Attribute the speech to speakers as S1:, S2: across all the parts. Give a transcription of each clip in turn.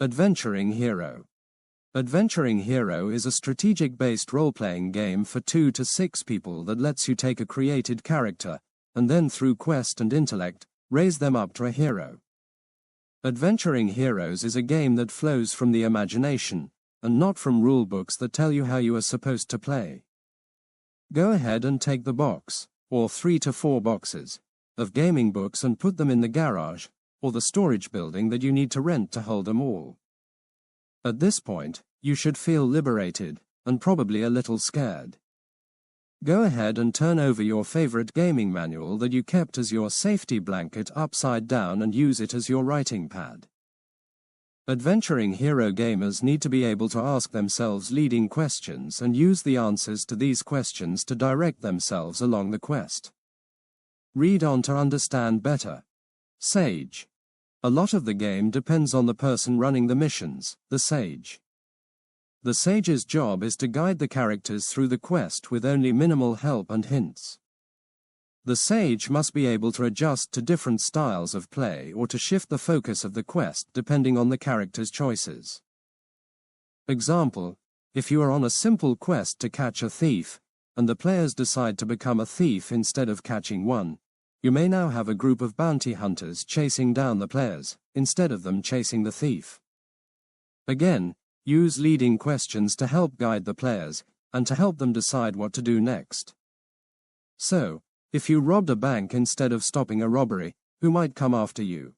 S1: Adventuring Hero. Adventuring Hero is a strategic-based role-playing game for 2 to 6 people that lets you take a created character, and then through quest and intellect, raise them up to a hero. Adventuring Heroes is a game that flows from the imagination, and not from rulebooks that tell you how you are supposed to play. Go ahead and take the box, or 3 to 4 boxes, of gaming books and put them in the garage, or the storage building that you need to rent to hold them all. At this point, you should feel liberated, and probably a little scared. Go ahead and turn over your favorite gaming manual that you kept as your safety blanket upside down and use it as your writing pad. Adventuring Hero gamers need to be able to ask themselves leading questions and use the answers to these questions to direct themselves along the quest. Read on to understand better. Sage. A lot of the game depends on the person running the missions, the sage. The sage's job is to guide the characters through the quest with only minimal help and hints. The sage must be able to adjust to different styles of play or to shift the focus of the quest depending on the character's choices. Example, if you are on a simple quest to catch a thief, and the players decide to become a thief instead of catching one, you may now have a group of bounty hunters chasing down the players, instead of them chasing the thief. Again, use leading questions to help guide the players, and to help them decide what to do next. So, if you robbed a bank instead of stopping a robbery, who might come after you?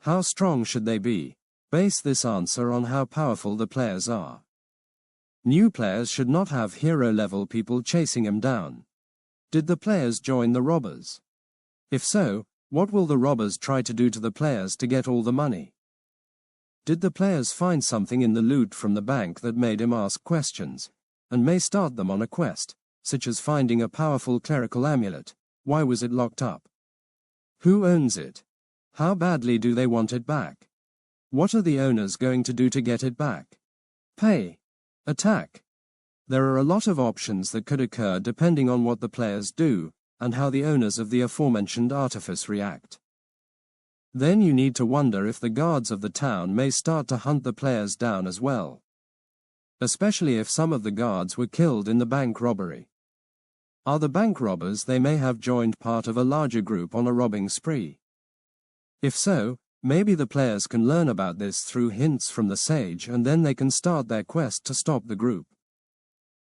S1: How strong should they be? Base this answer on how powerful the players are. New players should not have hero-level people chasing them down. Did the players join the robbers? If so, what will the robbers try to do to the players to get all the money? Did the players find something in the loot from the bank that made him ask questions, and may start them on a quest, such as finding a powerful clerical amulet? Why was it locked up? Who owns it? How badly do they want it back? What are the owners going to do to get it back? Pay. Attack. There are a lot of options that could occur depending on what the players do, and how the owners of the aforementioned artifice react. Then you need to wonder if the guards of the town may start to hunt the players down as well. Especially if some of the guards were killed in the bank robbery. Are the bank robbers they may have joined part of a larger group on a robbing spree? If so, maybe the players can learn about this through hints from the sage and then they can start their quest to stop the group.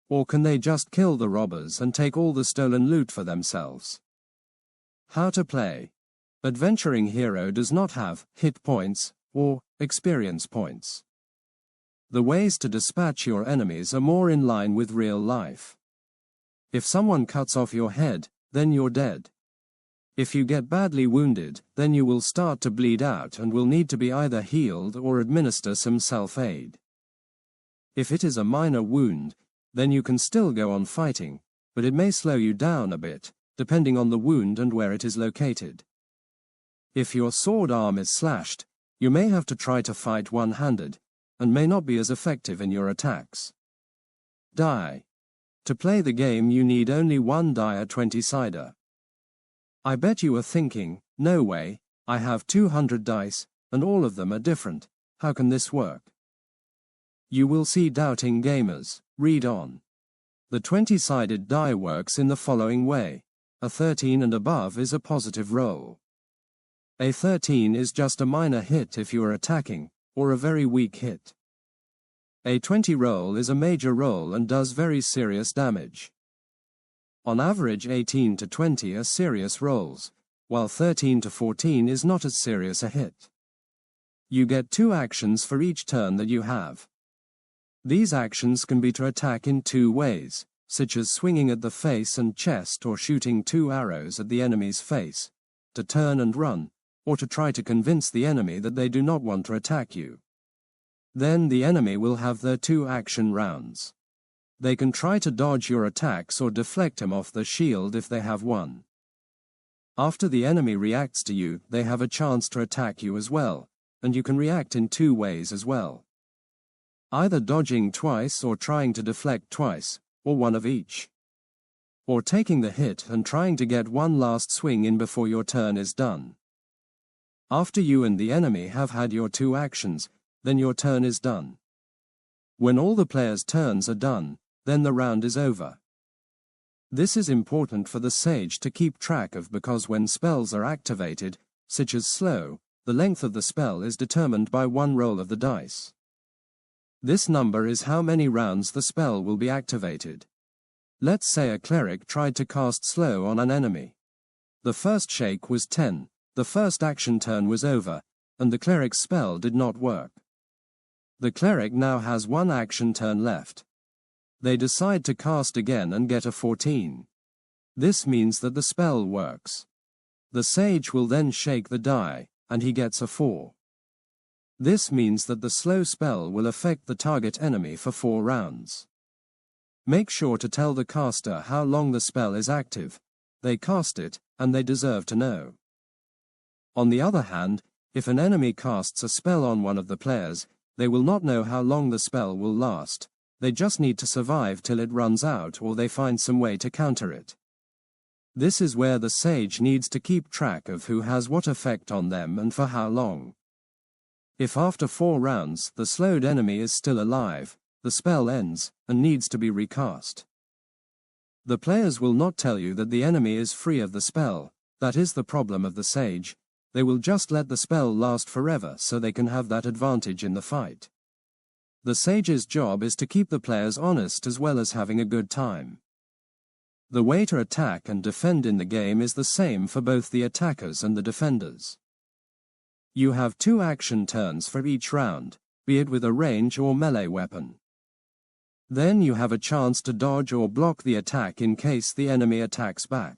S1: Or can they just kill the robbers and take all the stolen loot for themselves? How to play. Adventuring Hero does not have hit points or experience points. The ways to dispatch your enemies are more in line with real life. If someone cuts off your head, then you're dead. If you get badly wounded, then you will start to bleed out and will need to be either healed or administer some self-aid. If it is a minor wound, then you can still go on fighting, but it may slow you down a bit, depending on the wound and where it is located. If your sword arm is slashed, you may have to try to fight one-handed, and may not be as effective in your attacks. Die. To play the game you need only one die, a 20-sider. I bet you are thinking, no way, I have 200 dice, and all of them are different, how can this work? You will see doubting gamers. Read on. The 20-sided die works in the following way. A 13 and above is a positive roll. A 13 is just a minor hit if you are attacking, or a very weak hit. A 20 roll is a major roll and does very serious damage. On average 18 to 20 are serious rolls, while 13 to 14 is not as serious a hit. You get 2 actions for each turn that you have. These actions can be to attack in 2 ways, such as swinging at the face and chest or shooting 2 arrows at the enemy's face, to turn and run, or to try to convince the enemy that they do not want to attack you. Then the enemy will have their 2 action rounds. They can try to dodge your attacks or deflect him off the shield if they have one. After the enemy reacts to you, they have a chance to attack you as well, and you can react in 2 ways as well. Either dodging twice or trying to deflect twice, or one of each. Or taking the hit and trying to get one last swing in before your turn is done. After you and the enemy have had your 2 actions, then your turn is done. When all the players' turns are done, then the round is over. This is important for the sage to keep track of because when spells are activated, such as slow, the length of the spell is determined by one roll of the dice. This number is how many rounds the spell will be activated. Let's say a cleric tried to cast slow on an enemy. The first shake was 10, the first action turn was over, and the cleric's spell did not work. The cleric now has one action turn left. They decide to cast again and get a 14. This means that the spell works. The sage will then shake the die, and he gets a 4. This means that the slow spell will affect the target enemy for 4 rounds. Make sure to tell the caster how long the spell is active. They cast it, and they deserve to know. On the other hand, if an enemy casts a spell on one of the players, they will not know how long the spell will last. They just need to survive till it runs out or they find some way to counter it. This is where the sage needs to keep track of who has what effect on them and for how long. If after 4 rounds the slowed enemy is still alive, the spell ends and needs to be recast. The players will not tell you that the enemy is free of the spell. That is the problem of the sage. They will just let the spell last forever so they can have that advantage in the fight. The sage's job is to keep the players honest as well as having a good time. The way to attack and defend in the game is the same for both the attackers and the defenders. You have 2 action turns for each round, be it with a range or melee weapon. Then you have a chance to dodge or block the attack in case the enemy attacks back.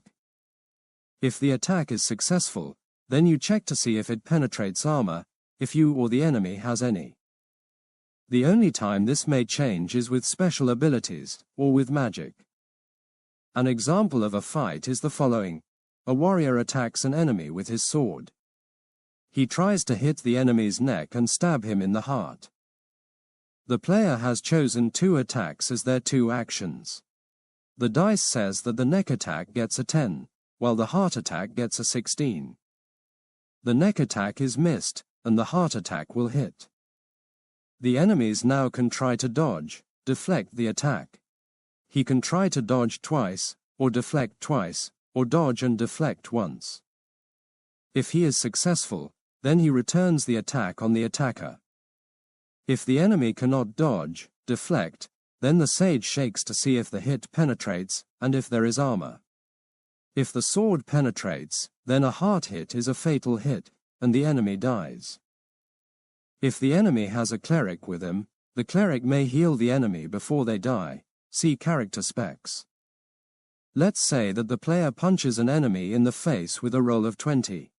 S1: If the attack is successful, then you check to see if it penetrates armor, if you or the enemy has any. The only time this may change is with special abilities, or with magic. An example of a fight is the following. A warrior attacks an enemy with his sword. He tries to hit the enemy's neck and stab him in the heart. The player has chosen 2 attacks as their 2 actions. The dice says that the neck attack gets a 10, while the heart attack gets a 16. The neck attack is missed, and the heart attack will hit. The enemies now can try to dodge, deflect the attack. He can try to dodge twice, or deflect twice, or dodge and deflect once. If he is successful, then he returns the attack on the attacker. If the enemy cannot dodge, deflect, then the sage shakes to see if the hit penetrates, and if there is armor. If the sword penetrates, then a heart hit is a fatal hit, and the enemy dies. If the enemy has a cleric with him, the cleric may heal the enemy before they die. See character specs. Let's say that the player punches an enemy in the face with a roll of 20.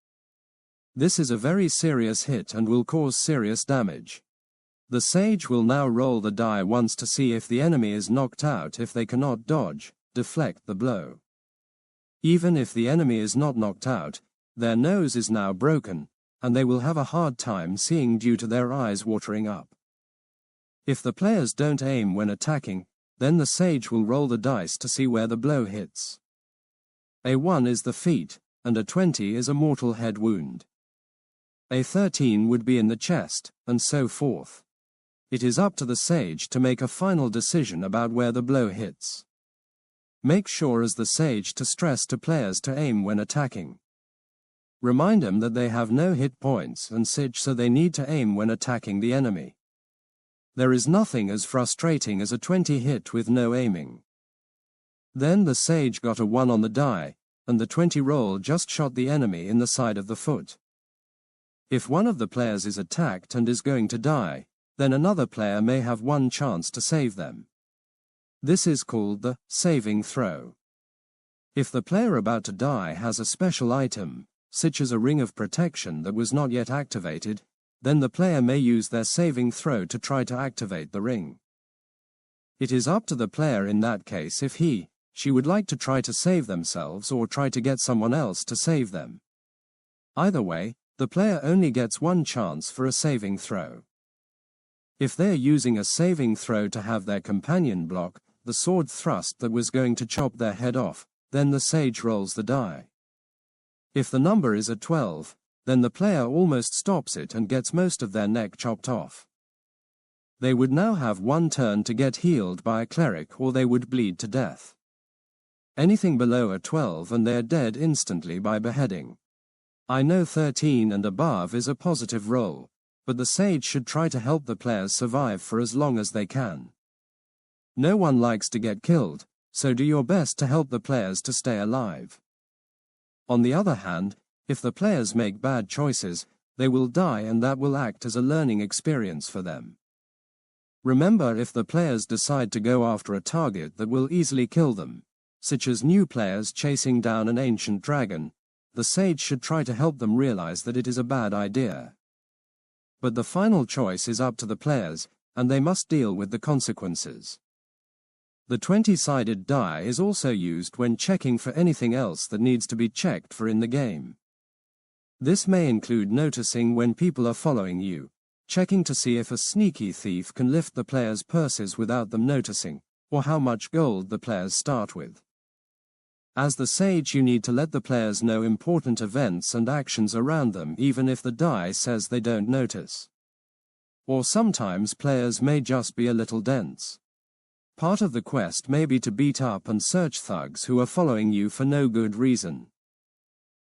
S1: This is a very serious hit and will cause serious damage. The sage will now roll the die once to see if the enemy is knocked out if they cannot dodge, deflect the blow. Even if the enemy is not knocked out, their nose is now broken, and they will have a hard time seeing due to their eyes watering up. If the players don't aim when attacking, then the sage will roll the dice to see where the blow hits. A 1 is the feet, and a 20 is a mortal head wound. A 13 would be in the chest, and so forth. It is up to the sage to make a final decision about where the blow hits. Make sure as the sage to stress to players to aim when attacking. Remind them that they have no hit points and such, so they need to aim when attacking the enemy. There is nothing as frustrating as a 20 hit with no aiming. Then the sage got a 1 on the die, and the 20 roll just shot the enemy in the side of the foot. If one of the players is attacked and is going to die, then another player may have one chance to save them. This is called the saving throw. If the player about to die has a special item, such as a ring of protection that was not yet activated, then the player may use their saving throw to try to activate the ring. It is up to the player in that case if she would like to try to save themselves or try to get someone else to save them. Either way, the player only gets one chance for a saving throw. If they are using a saving throw to have their companion block the sword thrust that was going to chop their head off, then the sage rolls the die. If the number is a 12, then the player almost stops it and gets most of their neck chopped off. They would now have one turn to get healed by a cleric, or they would bleed to death. Anything below a 12 and they're dead instantly by beheading. I know 13 and above is a positive roll, but the sage should try to help the players survive for as long as they can. No one likes to get killed, so do your best to help the players to stay alive. On the other hand, if the players make bad choices, they will die, and that will act as a learning experience for them. Remember, if the players decide to go after a target that will easily kill them, such as new players chasing down an ancient dragon, the sage should try to help them realize that it is a bad idea. But the final choice is up to the players, and they must deal with the consequences. The 20-sided die is also used when checking for anything else that needs to be checked for in the game. This may include noticing when people are following you, checking to see if a sneaky thief can lift the players' purses without them noticing, or how much gold the players start with. As the sage, you need to let the players know important events and actions around them, even if the die says they don't notice. Or sometimes players may just be a little dense. Part of the quest may be to beat up and search thugs who are following you for no good reason.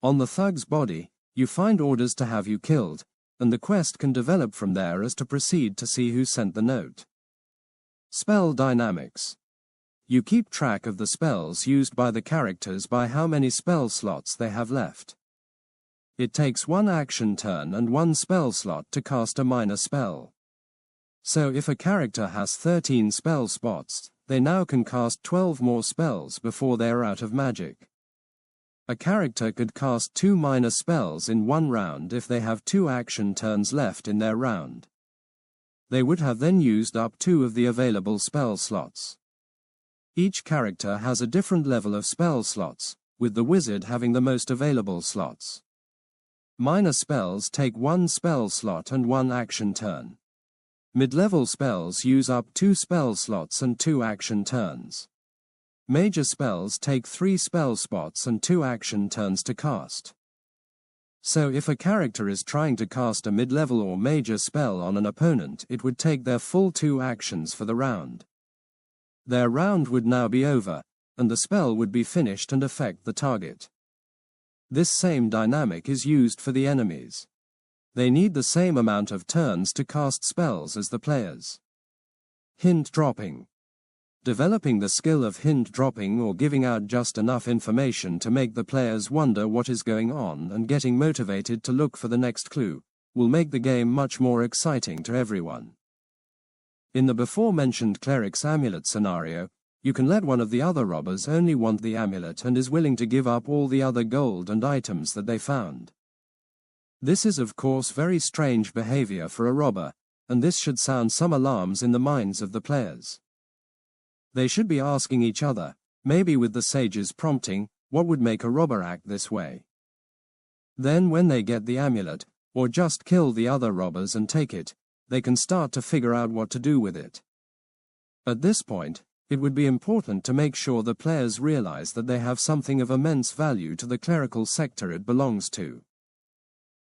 S1: On the thug's body, you find orders to have you killed, and the quest can develop from there as to proceed to see who sent the note. Spell dynamics. You keep track of the spells used by the characters by how many spell slots they have left. It takes one action turn and one spell slot to cast a minor spell. So if a character has 13 spell spots, they now can cast 12 more spells before they are out of magic. A character could cast 2 minor spells in one round if they have 2 action turns left in their round. They would have then used up 2 of the available spell slots. Each character has a different level of spell slots, with the wizard having the most available slots. Minor spells take 1 spell slot and 1 action turn. Mid-level spells use up 2 spell slots and 2 action turns. Major spells take 3 spell spots and 2 action turns to cast. So if a character is trying to cast a mid-level or major spell on an opponent, it would take their full 2 actions for the round. Their round would now be over, and the spell would be finished and affect the target. This same dynamic is used for the enemies. They need the same amount of turns to cast spells as the players. Hint dropping. Developing the skill of hint dropping, or giving out just enough information to make the players wonder what is going on and getting motivated to look for the next clue, will make the game much more exciting to everyone. In the before-mentioned cleric's amulet scenario, you can let one of the other robbers only want the amulet and is willing to give up all the other gold and items that they found. This is of course very strange behavior for a robber, and this should sound some alarms in the minds of the players. They should be asking each other, maybe with the sage's prompting, what would make a robber act this way. Then when they get the amulet, or just kill the other robbers and take it, they can start to figure out what to do with it. At this point, it would be important to make sure the players realize that they have something of immense value to the clerical sector it belongs to.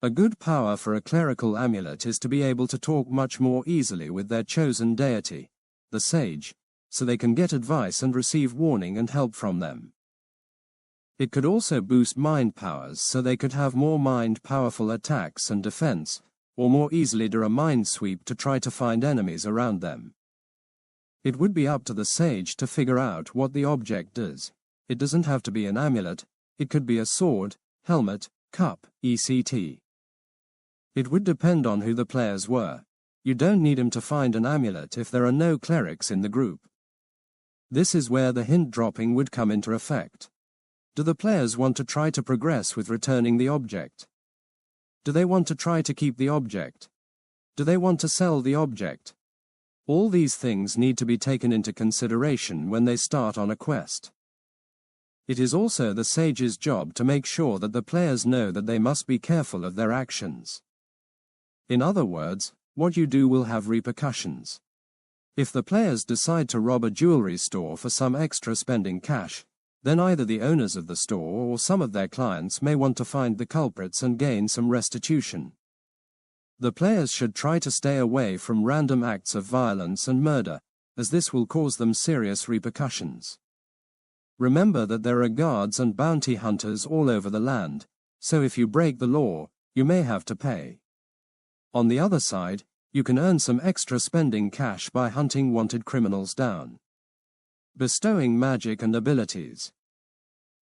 S1: A good power for a clerical amulet is to be able to talk much more easily with their chosen deity, the sage, so they can get advice and receive warning and help from them. It could also boost mind powers, so they could have more mind-powerful attacks and defense, or more easily do a mind sweep to try to find enemies around them. It would be up to the sage to figure out what the object does. It doesn't have to be an amulet, it could be a sword, helmet, cup, etc. It would depend on who the players were. You don't need him to find an amulet if there are no clerics in the group. This is where the hint dropping would come into effect. Do the players want to try to progress with returning the object? Do they want to try to keep the object? Do they want to sell the object? All these things need to be taken into consideration when they start on a quest. It is also the sage's job to make sure that the players know that they must be careful of their actions. In other words, what you do will have repercussions. If the players decide to rob a jewelry store for some extra spending cash, then either the owners of the store or some of their clients may want to find the culprits and gain some restitution. The players should try to stay away from random acts of violence and murder, as this will cause them serious repercussions. Remember that there are guards and bounty hunters all over the land, so if you break the law, you may have to pay. On the other side, you can earn some extra spending cash by hunting wanted criminals down. Bestowing magic and abilities.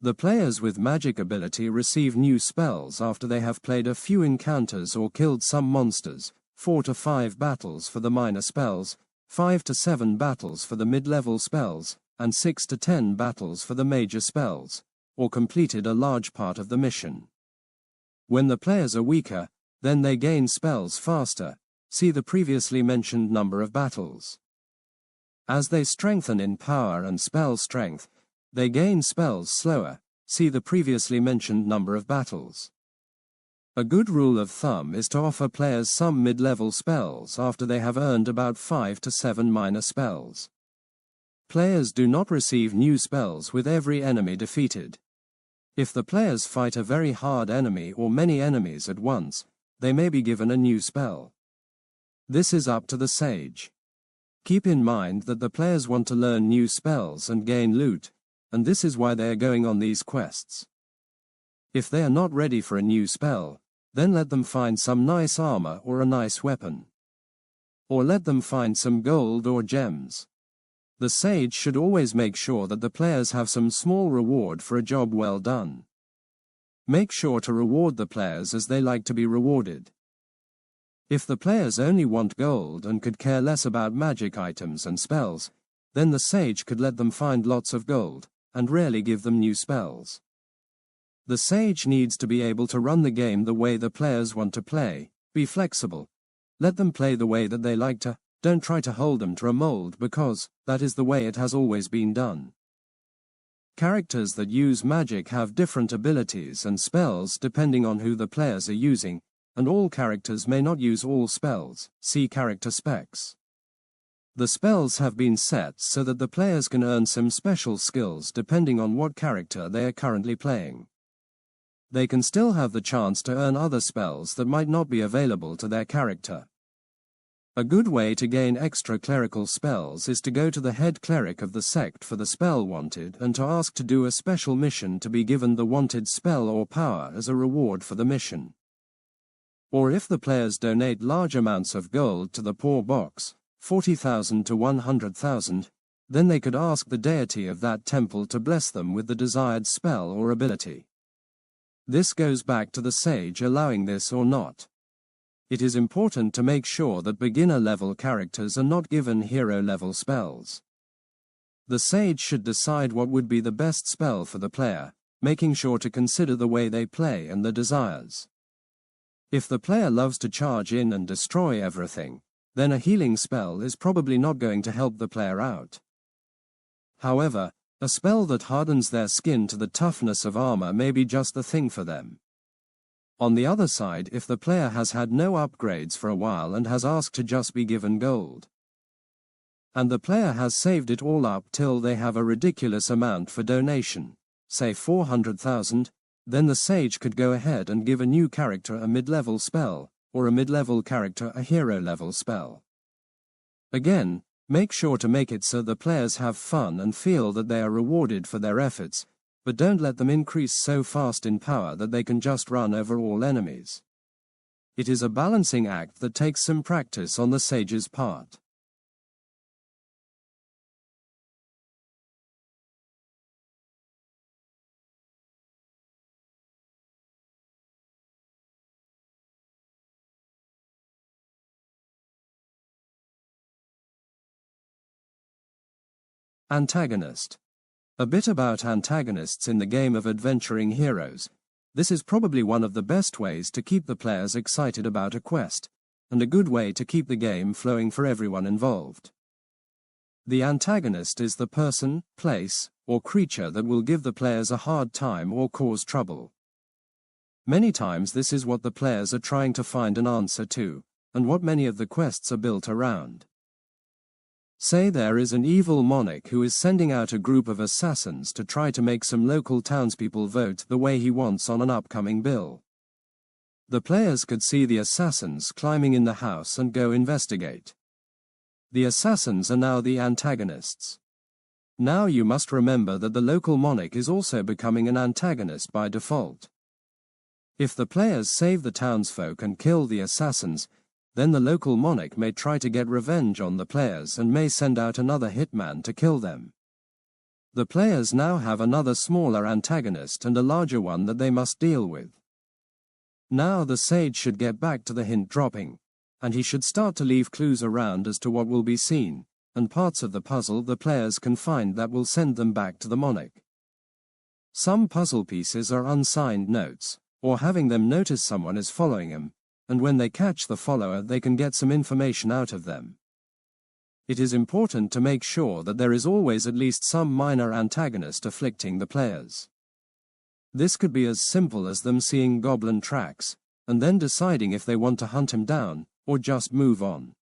S1: The players with magic ability receive new spells after they have played a few encounters or killed some monsters, 4 to 5 battles for the minor spells, 5 to 7 battles for the mid-level spells, and 6 to 10 battles for the major spells, or completed a large part of the mission. When the players are weaker, then they gain spells faster. See the previously mentioned number of battles. As they strengthen in power and spell strength, they gain spells slower. See the previously mentioned number of battles. A good rule of thumb is to offer players some mid-level spells after they have earned about 5 to 7 minor spells. Players do not receive new spells with every enemy defeated. If the players fight a very hard enemy or many enemies at once, they may be given a new spell. This is up to the sage. Keep in mind that the players want to learn new spells and gain loot, and this is why they are going on these quests. If they are not ready for a new spell, then let them find some nice armor or a nice weapon. Or let them find some gold or gems. The sage should always make sure that the players have some small reward for a job well done. Make sure to reward the players as they like to be rewarded. If the players only want gold and could care less about magic items and spells, then the sage could let them find lots of gold, and rarely give them new spells. The sage needs to be able to run the game the way the players want to play. Be flexible. Let them play the way that they like to. Don't try to hold them to a mold because that is the way it has always been done. Characters that use magic have different abilities and spells depending on who the players are using, and all characters may not use all spells. See character specs. The spells have been set so that the players can earn some special skills depending on what character they are currently playing. They can still have the chance to earn other spells that might not be available to their character. A good way to gain extra clerical spells is to go to the head cleric of the sect for the spell wanted and to ask to do a special mission to be given the wanted spell or power as a reward for the mission. Or if the players donate large amounts of gold to the poor box, 40,000 to 100,000, then they could ask the deity of that temple to bless them with the desired spell or ability. This goes back to the sage allowing this or not. It is important to make sure that beginner-level characters are not given hero-level spells. The sage should decide what would be the best spell for the player, making sure to consider the way they play and the desires. If the player loves to charge in and destroy everything, then a healing spell is probably not going to help the player out. However, a spell that hardens their skin to the toughness of armor may be just the thing for them. On the other side, if the player has had no upgrades for a while and has asked to just be given gold, and the player has saved it all up till they have a ridiculous amount for donation, say 400,000, then the sage could go ahead and give a new character a mid-level spell, or a mid-level character a hero-level spell. Again, make sure to make it so the players have fun and feel that they are rewarded for their efforts, but don't let them increase so fast in power that they can just run over all enemies. It is a balancing act that takes some practice on the sage's part. Antagonist. A bit about antagonists in the game of adventuring heroes. This is probably one of the best ways to keep the players excited about a quest, and a good way to keep the game flowing for everyone involved. The antagonist is the person, place, or creature that will give the players a hard time or cause trouble. Many times this is what the players are trying to find an answer to, and what many of the quests are built around. Say there is an evil monarch who is sending out a group of assassins to try to make some local townspeople vote the way he wants on an upcoming bill. The players could see the assassins climbing in the house and go investigate. The assassins are now the antagonists. Now you must remember that the local monarch is also becoming an antagonist by default. If the players save the townsfolk and kill the assassins, then the local monarch may try to get revenge on the players and may send out another hitman to kill them. The players now have another smaller antagonist and a larger one that they must deal with. Now the sage should get back to the hint dropping, and he should start to leave clues around as to what will be seen, and parts of the puzzle the players can find that will send them back to the monarch. Some puzzle pieces are unsigned notes, or having them notice someone is following them, and when they catch the follower they can get some information out of them. It is important to make sure that there is always at least some minor antagonist afflicting the players. This could be as simple as them seeing goblin tracks, and then deciding if they want to hunt him down, or just move on.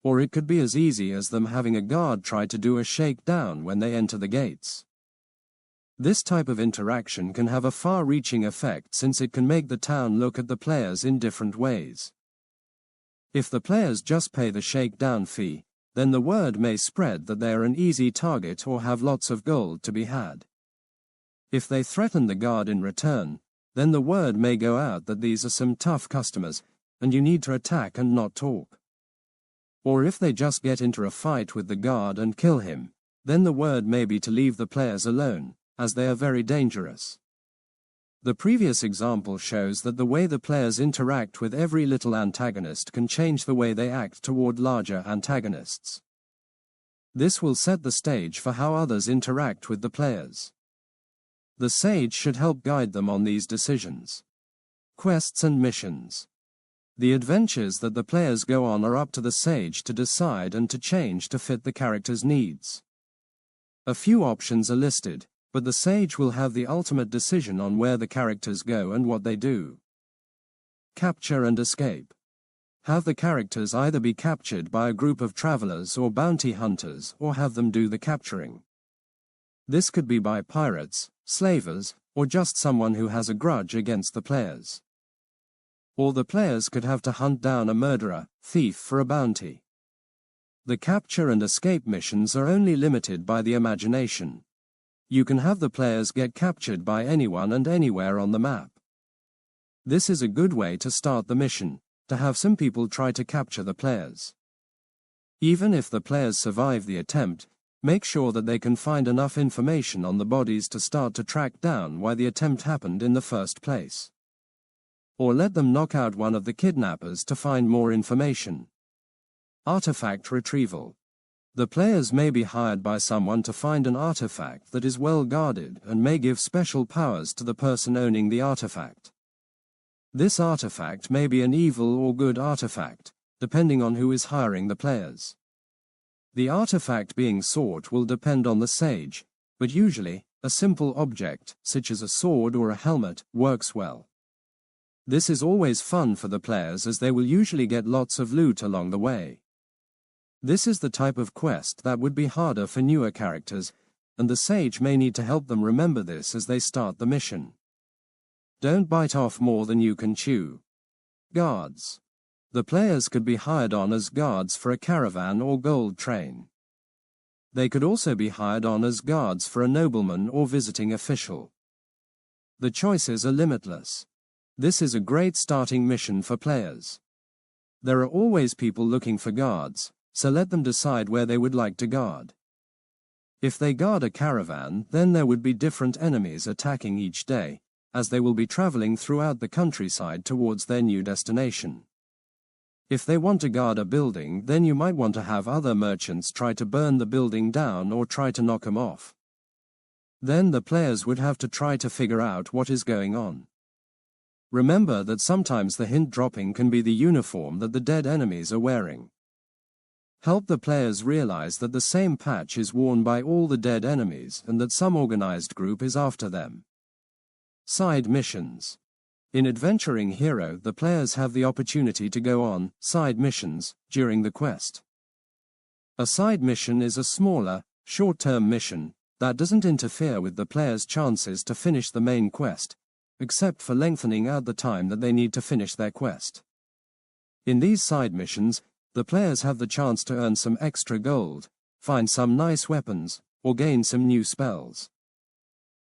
S1: Or it could be as easy as them having a guard try to do a shakedown when they enter the gates. This type of interaction can have a far-reaching effect since it can make the town look at the players in different ways. If the players just pay the shakedown fee, then the word may spread that they are an easy target or have lots of gold to be had. If they threaten the guard in return, then the word may go out that these are some tough customers, and you need to attack and not talk. Or if they just get into a fight with the guard and kill him, then the word may be to leave the players alone, as they are very dangerous. The previous example shows that the way the players interact with every little antagonist can change the way they act toward larger antagonists. This will set the stage for how others interact with the players. The sage should help guide them on these decisions. Quests and missions. The adventures that the players go on are up to the sage to decide and to change to fit the character's needs. A few options are listed, but the sage will have the ultimate decision on where the characters go and what they do. Capture and escape. Have the characters either be captured by a group of travelers or bounty hunters, or have them do the capturing. This could be by pirates, slavers, or just someone who has a grudge against the players. Or the players could have to hunt down a murderer, thief for a bounty. The capture and escape missions are only limited by the imagination. You can have the players get captured by anyone and anywhere on the map. This is a good way to start the mission, to have some people try to capture the players. Even if the players survive the attempt, make sure that they can find enough information on the bodies to start to track down why the attempt happened in the first place. Or let them knock out one of the kidnappers to find more information. Artifact retrieval. The players may be hired by someone to find an artifact that is well guarded and may give special powers to the person owning the artifact. This artifact may be an evil or good artifact, depending on who is hiring the players. The artifact being sought will depend on the sage, but usually, a simple object, such as a sword or a helmet, works well. This is always fun for the players as they will usually get lots of loot along the way. This is the type of quest that would be harder for newer characters, and the sage may need to help them remember this as they start the mission. Don't bite off more than you can chew. Guards. The players could be hired on as guards for a caravan or gold train. They could also be hired on as guards for a nobleman or visiting official. The choices are limitless. This is a great starting mission for players. There are always people looking for guards, so let them decide where they would like to guard. If they guard a caravan, then there would be different enemies attacking each day, as they will be traveling throughout the countryside towards their new destination. If they want to guard a building, then you might want to have other merchants try to burn the building down or try to knock them off. Then the players would have to try to figure out what is going on. Remember that sometimes the hint dropping can be the uniform that the dead enemies are wearing. Help the players realize that the same patch is worn by all the dead enemies and that some organized group is after them. Side missions. In Adventuring Hero, the players have the opportunity to go on side missions during the quest. A side mission is a smaller, short-term mission that doesn't interfere with the player's chances to finish the main quest, except for lengthening out the time that they need to finish their quest. In these side missions, the players have the chance to earn some extra gold, find some nice weapons, or gain some new spells.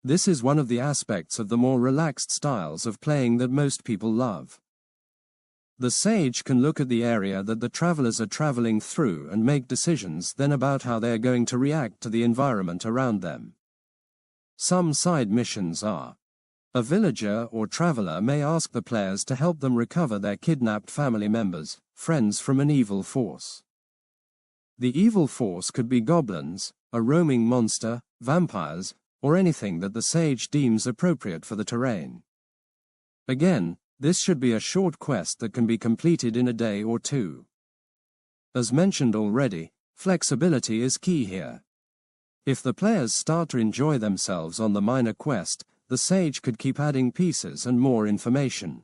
S1: This is one of the aspects of the more relaxed styles of playing that most people love. The sage can look at the area that the travelers are traveling through and make decisions then about how they are going to react to the environment around them. Some side missions are: a villager or traveler may ask the players to help them recover their kidnapped family members, friends from an evil force. The evil force could be goblins, a roaming monster, vampires, or anything that the sage deems appropriate for the terrain. Again, this should be a short quest that can be completed in a day or two. As mentioned already, flexibility is key here. If the players start to enjoy themselves on the minor quest, the sage could keep adding pieces and more information.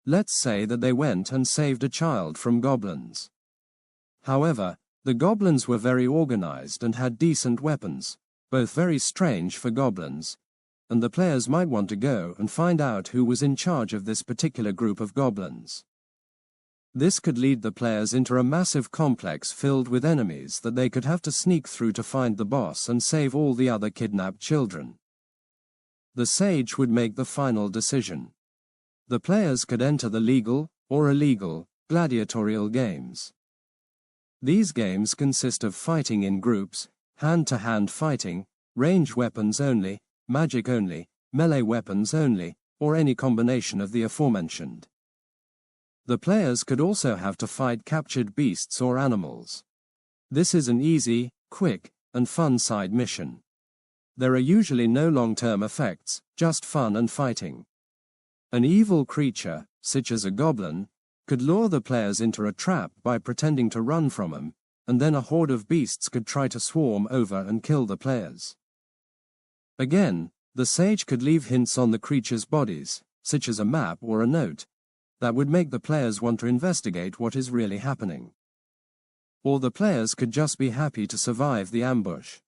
S1: Let's say that they went and saved a child from goblins. However, the goblins were very organized and had decent weapons, both very strange for goblins, and the players might want to go and find out who was in charge of this particular group of goblins. This could lead the players into a massive complex filled with enemies that they could have to sneak through to find the boss and save all the other kidnapped children. The sage would make the final decision. The players could enter the legal, or illegal, gladiatorial games. These games consist of fighting in groups, hand-to-hand fighting, range weapons only, magic only, melee weapons only, or any combination of the aforementioned. The players could also have to fight captured beasts or animals. This is an easy, quick, and fun side mission. There are usually no long-term effects, just fun and fighting. An evil creature, such as a goblin, could lure the players into a trap by pretending to run from them, and then a horde of beasts could try to swarm over and kill the players. Again, the sage could leave hints on the creatures' bodies, such as a map or a note, that would make the players want to investigate what is really happening. Or the players could just be happy to survive the ambush.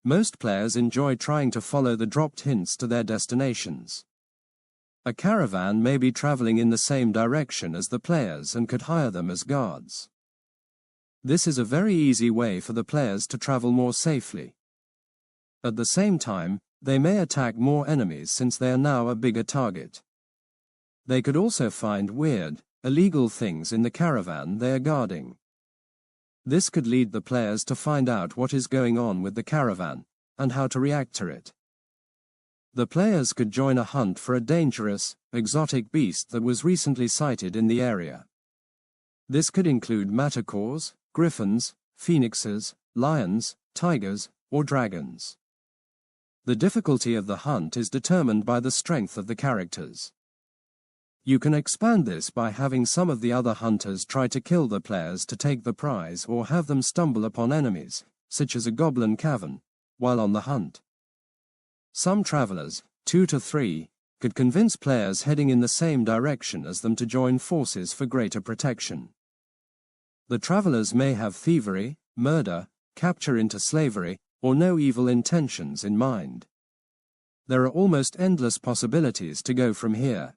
S1: Most players enjoy trying to follow the dropped hints to their destinations. A caravan may be traveling in the same direction as the players and could hire them as guards. This is a very easy way for the players to travel more safely. At the same time, they may attack more enemies since they are now a bigger target. They could also find weird, illegal things in the caravan they are guarding. This could lead the players to find out what is going on with the caravan, and how to react to it. The players could join a hunt for a dangerous, exotic beast that was recently sighted in the area. This could include manticores, griffins, phoenixes, lions, tigers, or dragons. The difficulty of the hunt is determined by the strength of the characters. You can expand this by having some of the other hunters try to kill the players to take the prize or have them stumble upon enemies, such as a goblin cavern, while on the hunt. Some travelers, 2 to 3, could convince players heading in the same direction as them to join forces for greater protection. The travelers may have thievery, murder, capture into slavery, or no evil intentions in mind. There are almost endless possibilities to go from here.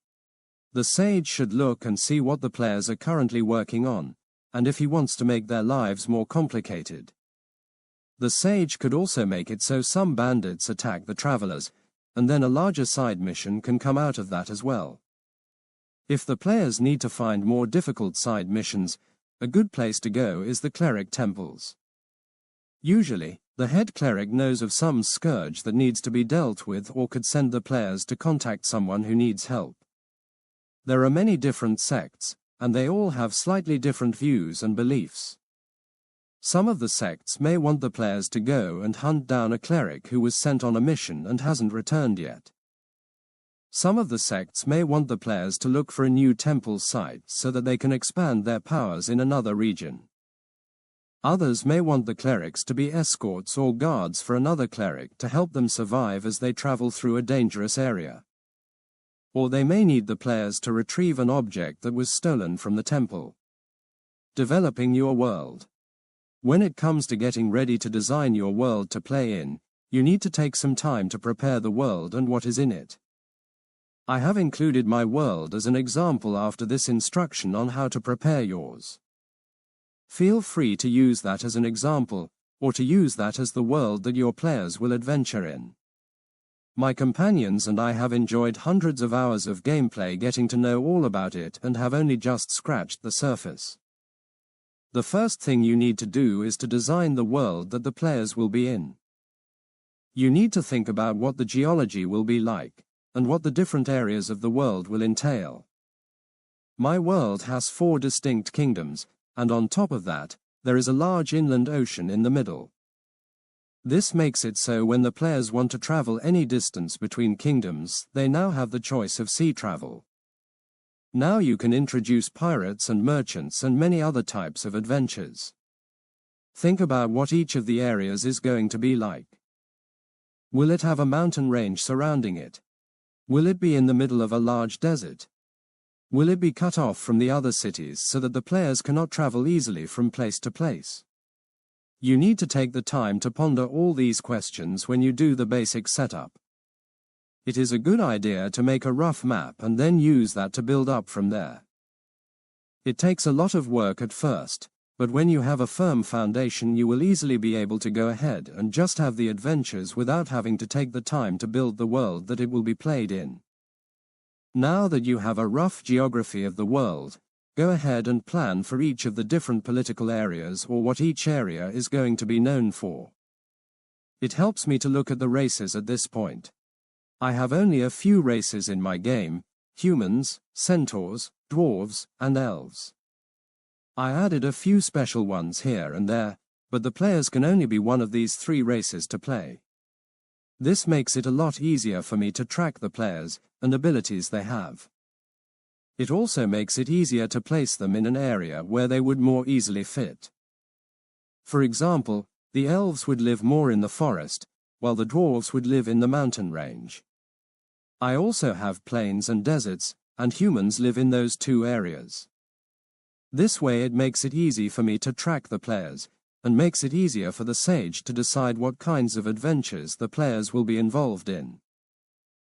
S1: The sage should look and see what the players are currently working on, and if he wants to make their lives more complicated. The sage could also make it so some bandits attack the travelers, and then a larger side mission can come out of that as well. If the players need to find more difficult side missions, a good place to go is the cleric temples. Usually, the head cleric knows of some scourge that needs to be dealt with or could send the players to contact someone who needs help. There are many different sects, and they all have slightly different views and beliefs. Some of the sects may want the players to go and hunt down a cleric who was sent on a mission and hasn't returned yet. Some of the sects may want the players to look for a new temple site so that they can expand their powers in another region. Others may want the clerics to be escorts or guards for another cleric to help them survive as they travel through a dangerous area. Or they may need the players to retrieve an object that was stolen from the temple. Developing your world. When it comes to getting ready to design your world to play in, you need to take some time to prepare the world and what is in it. I have included my world as an example after this instruction on how to prepare yours. Feel free to use that as an example, or to use that as the world that your players will adventure in. My companions and I have enjoyed hundreds of hours of gameplay getting to know all about it and have only just scratched the surface. The first thing you need to do is to design the world that the players will be in. You need to think about what the geology will be like, and what the different areas of the world will entail. My world has 4 distinct kingdoms, and on top of that, there is a large inland ocean in the middle. This makes it so when the players want to travel any distance between kingdoms, they now have the choice of sea travel. Now you can introduce pirates and merchants and many other types of adventures. Think about what each of the areas is going to be like. Will it have a mountain range surrounding it? Will it be in the middle of a large desert? Will it be cut off from the other cities so that the players cannot travel easily from place to place? You need to take the time to ponder all these questions when you do the basic setup. It is a good idea to make a rough map and then use that to build up from there. It takes a lot of work at first, but when you have a firm foundation you will easily be able to go ahead and just have the adventures without having to take the time to build the world that it will be played in. Now that you have a rough geography of the world, go ahead and plan for each of the different political areas or what each area is going to be known for. It helps me to look at the races at this point. I have only a few races in my game: humans, centaurs, dwarves, and elves. I added a few special ones here and there, but the players can only be one of these 3 races to play. This makes it a lot easier for me to track the players and abilities they have. It also makes it easier to place them in an area where they would more easily fit. For example, the elves would live more in the forest, while the dwarves would live in the mountain range. I also have plains and deserts, and humans live in those 2 areas. This way it makes it easy for me to track the players, and makes it easier for the sage to decide what kinds of adventures the players will be involved in.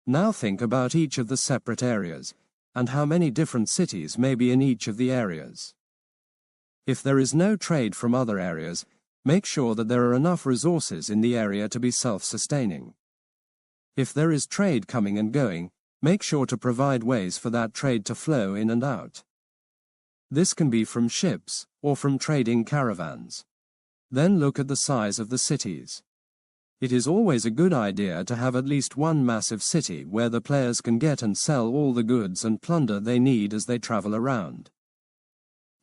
S1: Now think about each of the separate areas, and how many different cities may be in each of the areas. If there is no trade from other areas, make sure that there are enough resources in the area to be self-sustaining. If there is trade coming and going, make sure to provide ways for that trade to flow in and out. This can be from ships, or from trading caravans. Then look at the size of the cities. It is always a good idea to have at least one massive city where the players can get and sell all the goods and plunder they need as they travel around.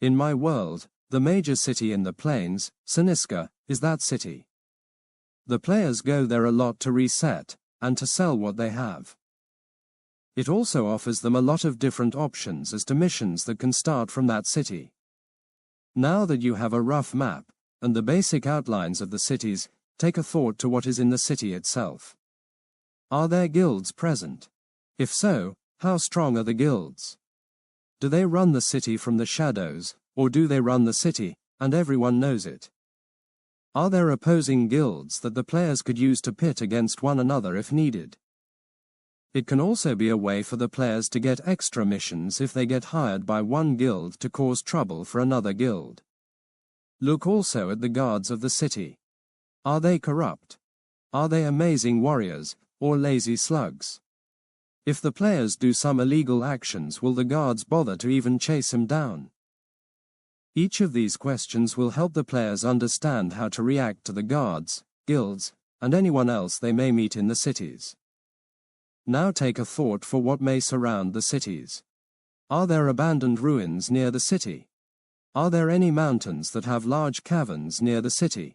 S1: In my world, the major city in the plains, Siniska, is that city. The players go there a lot to reset, and to sell what they have. It also offers them a lot of different options as to missions that can start from that city. Now that you have a rough map, and the basic outlines of the cities, take a thought to what is in the city itself. Are there guilds present? If so, how strong are the guilds? Do they run the city from the shadows, or do they run the city, and everyone knows it? Are there opposing guilds that the players could use to pit against one another if needed? It can also be a way for the players to get extra missions if they get hired by one guild to cause trouble for another guild. Look also at the guards of the city. Are they corrupt? Are they amazing warriors, or lazy slugs? If the players do some illegal actions, will the guards bother to even chase him down? Each of these questions will help the players understand how to react to the guards, guilds, and anyone else they may meet in the cities. Now take a thought for what may surround the cities. Are there abandoned ruins near the city? Are there any mountains that have large caverns near the city?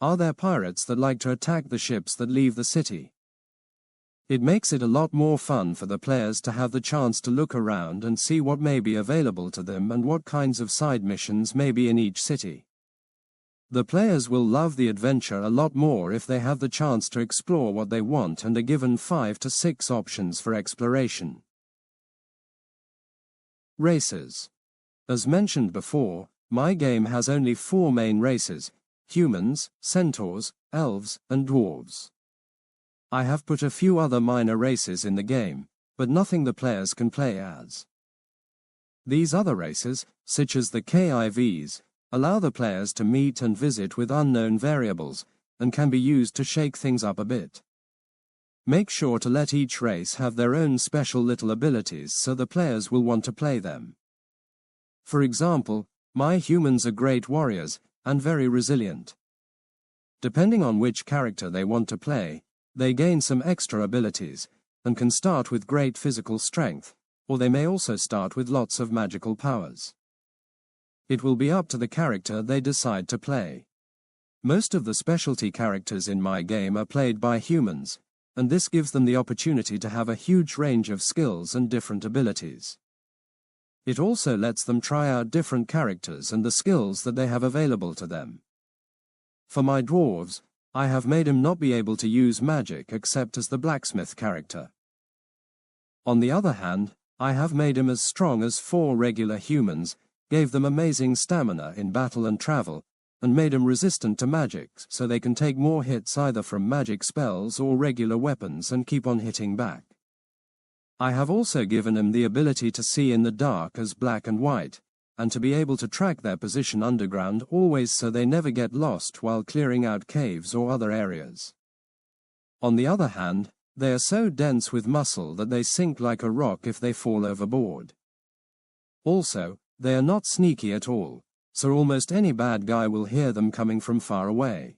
S1: Are there pirates that like to attack the ships that leave the city? It makes it a lot more fun for the players to have the chance to look around and see what may be available to them and what kinds of side missions may be in each city. The players will love the adventure a lot more if they have the chance to explore what they want and are given 5 to 6 options for exploration. Races. As mentioned before, my game has only 4 main races: humans, centaurs, elves, and dwarves. I have put a few other minor races in the game, but nothing the players can play as. These other races, such as the KIVs, allow the players to meet and visit with unknown variables, and can be used to shake things up a bit. Make sure to let each race have their own special little abilities so the players will want to play them. For example, my humans are great warriors, and very resilient. Depending on which character they want to play, they gain some extra abilities, and can start with great physical strength, or they may also start with lots of magical powers. It will be up to the character they decide to play. Most of the specialty characters in my game are played by humans, and this gives them the opportunity to have a huge range of skills and different abilities. It also lets them try out different characters and the skills that they have available to them. For my dwarves, I have made him not be able to use magic except as the blacksmith character. On the other hand, I have made him as strong as 4 regular humans, gave them amazing stamina in battle and travel, and made him resistant to magic so they can take more hits either from magic spells or regular weapons and keep on hitting back. I have also given him the ability to see in the dark as black and white, and to be able to track their position underground always so they never get lost while clearing out caves or other areas. On the other hand, they are so dense with muscle that they sink like a rock if they fall overboard. Also, they are not sneaky at all, so almost any bad guy will hear them coming from far away.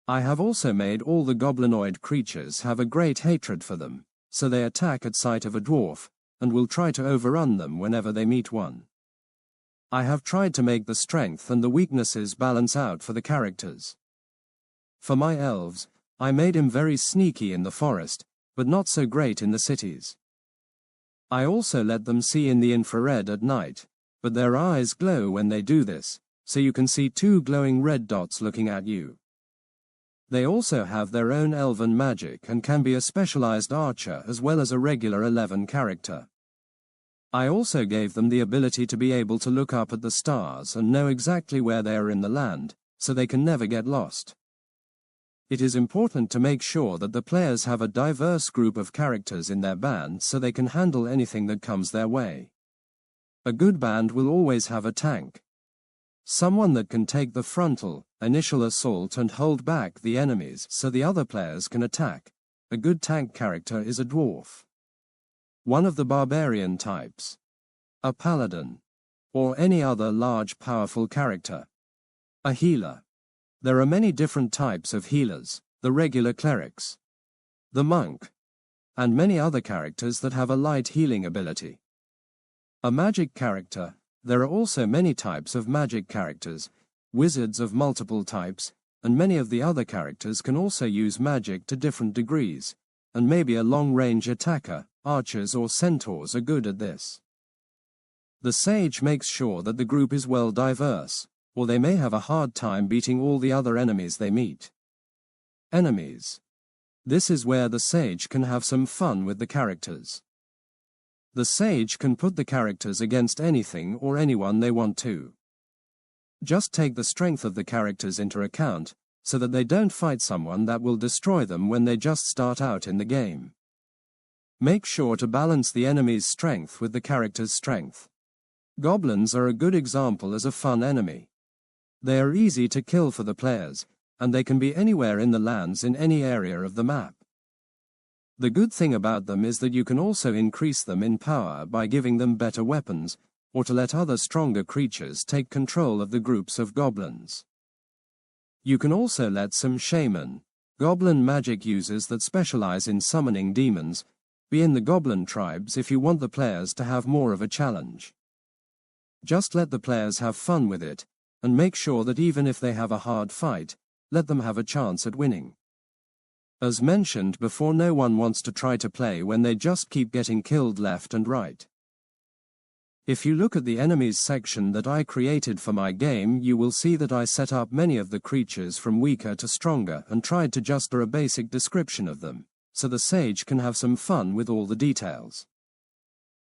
S1: I have also made all the goblinoid creatures have a great hatred for them, so they attack at sight of a dwarf, and will try to overrun them whenever they meet one. I have tried to make the strength and the weaknesses balance out for the characters. For my elves, I made him very sneaky in the forest, but not so great in the cities. I also let them see in the infrared at night, but their eyes glow when they do this, so you can see 2 glowing red dots looking at you. They also have their own elven magic and can be a specialized archer as well as a regular 11 character. I also gave them the ability to be able to look up at the stars and know exactly where they are in the land, so they can never get lost. It is important to make sure that the players have a diverse group of characters in their band so they can handle anything that comes their way. A good band will always have a tank. Someone that can take the frontal, initial assault and hold back the enemies so the other players can attack. A good tank character is a dwarf. One of the barbarian types. A paladin. Or any other large powerful character. A healer. There are many different types of healers, the regular clerics. The monk. And many other characters that have a light healing ability. A magic character. There are also many types of magic characters, wizards of multiple types, and many of the other characters can also use magic to different degrees, and maybe a long-range attacker, archers or centaurs are good at this. The sage makes sure that the group is well diverse, or they may have a hard time beating all the other enemies they meet. Enemies. This is where the sage can have some fun with the characters. The sage can put the characters against anything or anyone they want to. Just take the strength of the characters into account, so that they don't fight someone that will destroy them when they just start out in the game. Make sure to balance the enemy's strength with the character's strength. Goblins are a good example as a fun enemy. They are easy to kill for the players, and they can be anywhere in the lands in any area of the map. The good thing about them is that you can also increase them in power by giving them better weapons, or to let other stronger creatures take control of the groups of goblins. You can also let some shaman, goblin magic users that specialize in summoning demons, be in the goblin tribes if you want the players to have more of a challenge. Just let the players have fun with it, and make sure that even if they have a hard fight, let them have a chance at winning. As mentioned before, no one wants to try to play when they just keep getting killed left and right. If you look at the enemies section that I created for my game, you will see that I set up many of the creatures from weaker to stronger and tried to just do a basic description of them, so the sage can have some fun with all the details.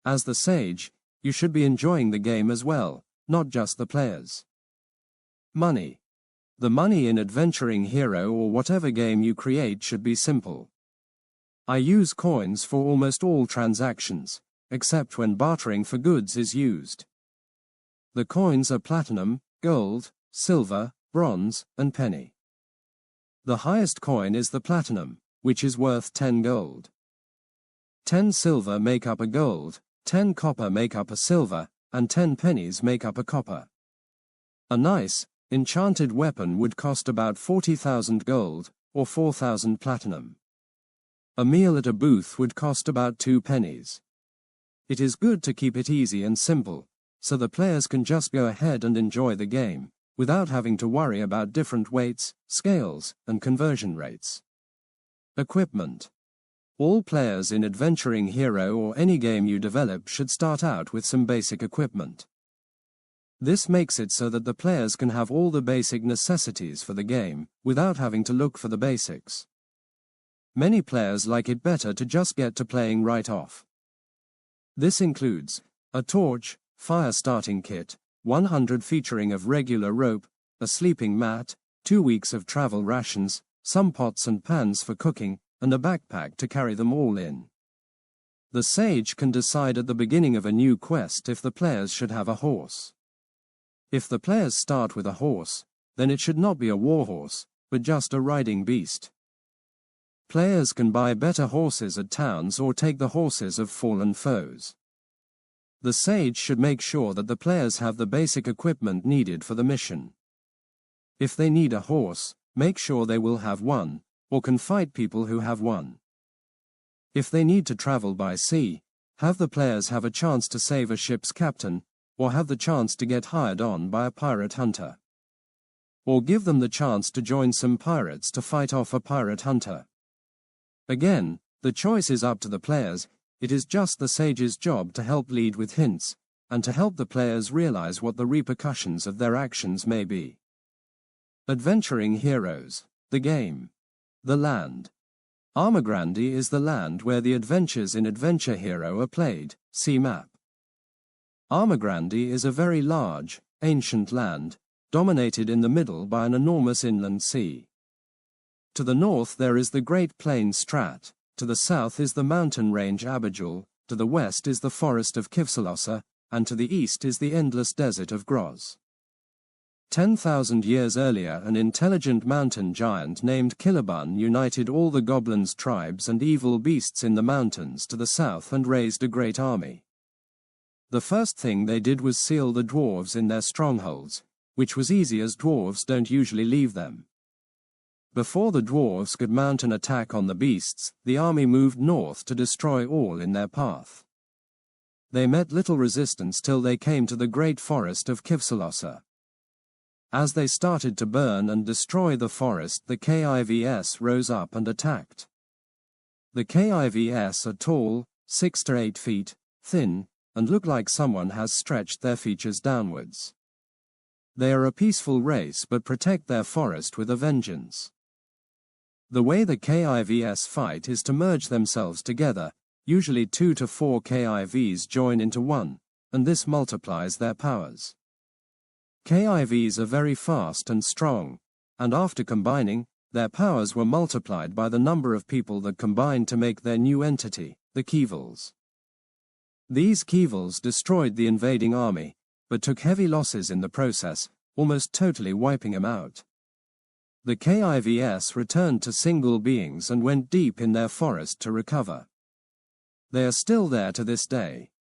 S1: As the sage, you should be enjoying the game as well, not just the players. Money. The money in Adventuring Hero or whatever game you create should be simple. I use coins for almost all transactions, except when bartering for goods is used. The coins are platinum, gold, silver, bronze, and penny. The highest coin is the platinum, which is worth 10 gold. 10 silver make up a gold, 10 copper make up a silver, and 10 pennies make up a copper. A nice, enchanted weapon would cost about 40,000 gold, or 4,000 platinum. A meal at a booth would cost about 2 pennies. It is good to keep it easy and simple, so the players can just go ahead and enjoy the game, without having to worry about different weights, scales, and conversion rates. Equipment. All players in Adventuring Hero or any game you develop should start out with some basic equipment. This makes it so that the players can have all the basic necessities for the game, without having to look for the basics. Many players like it better to just get to playing right off. This includes a torch, fire starting kit, 100 featuring of regular rope, a sleeping mat, 2 weeks of travel rations, some pots and pans for cooking, and a backpack to carry them all in. The sage can decide at the beginning of a new quest if the players should have a horse. If the players start with a horse, then it should not be a warhorse, but just a riding beast. Players can buy better horses at towns or take the horses of fallen foes. The sage should make sure that the players have the basic equipment needed for the mission. If they need a horse, make sure they will have one, or can fight people who have one. If they need to travel by sea, have the players have a chance to save a ship's captain, or have the chance to get hired on by a pirate hunter. Or give them the chance to join some pirates to fight off a pirate hunter. Again, the choice is up to the players. It is just the sage's job to help lead with hints, and to help the players realize what the repercussions of their actions may be. Adventuring Heroes, the game. The land. Armagrandi is the land where the adventures in Adventure Hero are played, see map. Armagrandi is a very large, ancient land, dominated in the middle by an enormous inland sea. To the north there is the Great Plain Strat, to the south is the mountain range Abajul, to the west is the forest of Kivsalossa, and to the east is the endless desert of Groz. 10,000 years earlier an intelligent mountain giant named Killabun united all the goblins' tribes and evil beasts in the mountains to the south and raised a great army. The first thing they did was seal the dwarves in their strongholds, which was easy as dwarves don't usually leave them. Before the dwarves could mount an attack on the beasts, the army moved north to destroy all in their path. They met little resistance till they came to the great forest of Kivsalossa. As they started to burn and destroy the forest, the Kivs rose up and attacked. The Kivs are tall, 6 to 8 feet, thin, and look like someone has stretched their features downwards. They are a peaceful race but protect their forest with a vengeance. The way the Kivs fight is to merge themselves together, usually 2 to 4 Kivs join into one, and this multiplies their powers. Kivs are very fast and strong, and after combining, their powers were multiplied by the number of people that combined to make their new entity, the Kevils. These Kevils destroyed the invading army, but took heavy losses in the process, almost totally wiping them out. The Kivs returned to single beings and went deep in their forest to recover. They are still there to this day.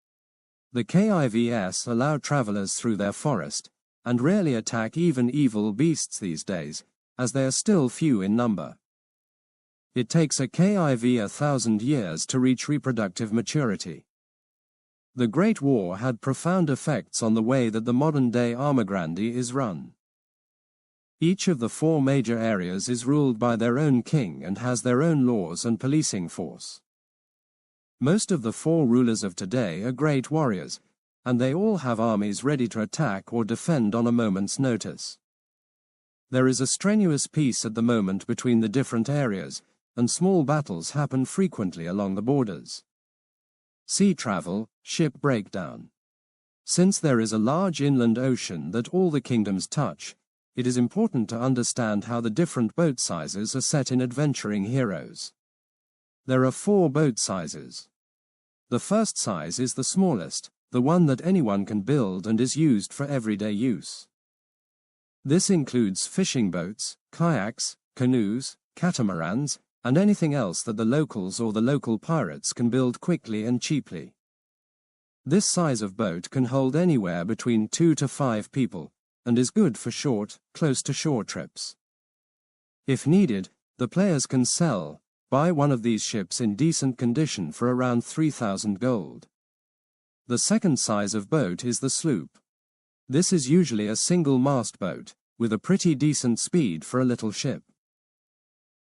S1: The Kivs allow travelers through their forest, and rarely attack even evil beasts these days, as they are still few in number. It takes a Kiv 1,000 years to reach reproductive maturity. The Great War had profound effects on the way that the modern-day Armagrandi is run. Each of the 4 major areas is ruled by their own king and has their own laws and policing force. Most of the 4 rulers of today are great warriors, and they all have armies ready to attack or defend on a moment's notice. There is a strenuous peace at the moment between the different areas, and small battles happen frequently along the borders. Sea travel, ship breakdown. Since there is a large inland ocean that all the kingdoms touch, it is important to understand how the different boat sizes are set in Adventuring Heroes. There are 4 boat sizes. The first size is the smallest, the one that anyone can build and is used for everyday use. This includes fishing boats, kayaks, canoes, catamarans, and anything else that the locals or the local pirates can build quickly and cheaply. This size of boat can hold anywhere between 2 to 5 people, and is good for short, close-to-shore trips. If needed, the players can buy one of these ships in decent condition for around 3,000 gold. The second size of boat is the sloop. This is usually a single-mast boat, with a pretty decent speed for a little ship.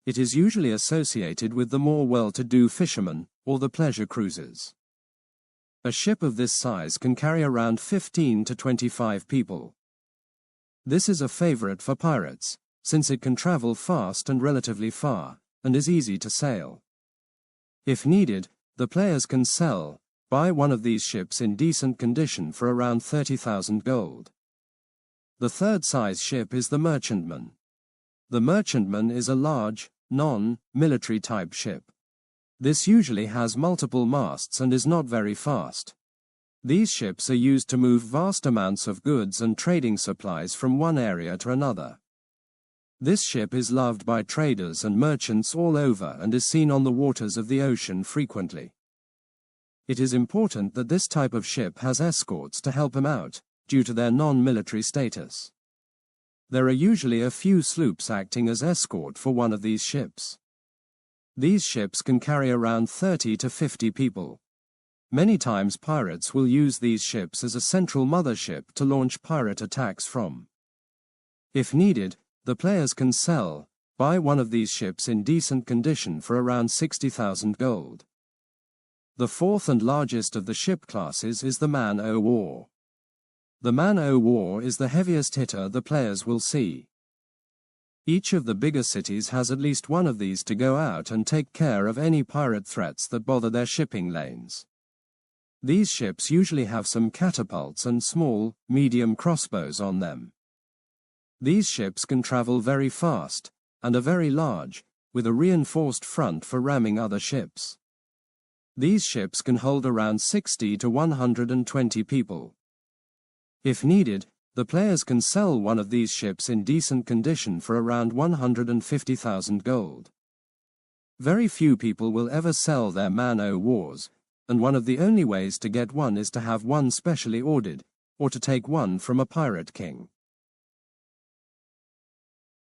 S1: It is usually associated with the more well-to-do fishermen, or the pleasure cruisers. A ship of this size can carry around 15 to 25 people. This is a favorite for pirates, since it can travel fast and relatively far, and is easy to sail. If needed, the players can buy one of these ships in decent condition for around 30,000 gold. The third size ship is the merchantman. The merchantman is a large, non-military type ship. This usually has multiple masts and is not very fast. These ships are used to move vast amounts of goods and trading supplies from one area to another. This ship is loved by traders and merchants all over and is seen on the waters of the ocean frequently. It is important that this type of ship has escorts to help him out, due to their non-military status. There are usually a few sloops acting as escort for one of these ships. These ships can carry around 30 to 50 people. Many times pirates will use these ships as a central mothership to launch pirate attacks from. If needed, the players can buy one of these ships in decent condition for around 60,000 gold. The fourth and largest of the ship classes is the man-o'-war. The man-o'-war is the heaviest hitter the players will see. Each of the bigger cities has at least one of these to go out and take care of any pirate threats that bother their shipping lanes. These ships usually have some catapults and small, medium crossbows on them. These ships can travel very fast, and are very large, with a reinforced front for ramming other ships. These ships can hold around 60 to 120 people. If needed, the players can sell one of these ships in decent condition for around 150,000 gold. Very few people will ever sell their man-o'-wars, and one of the only ways to get one is to have one specially ordered, or to take one from a pirate king.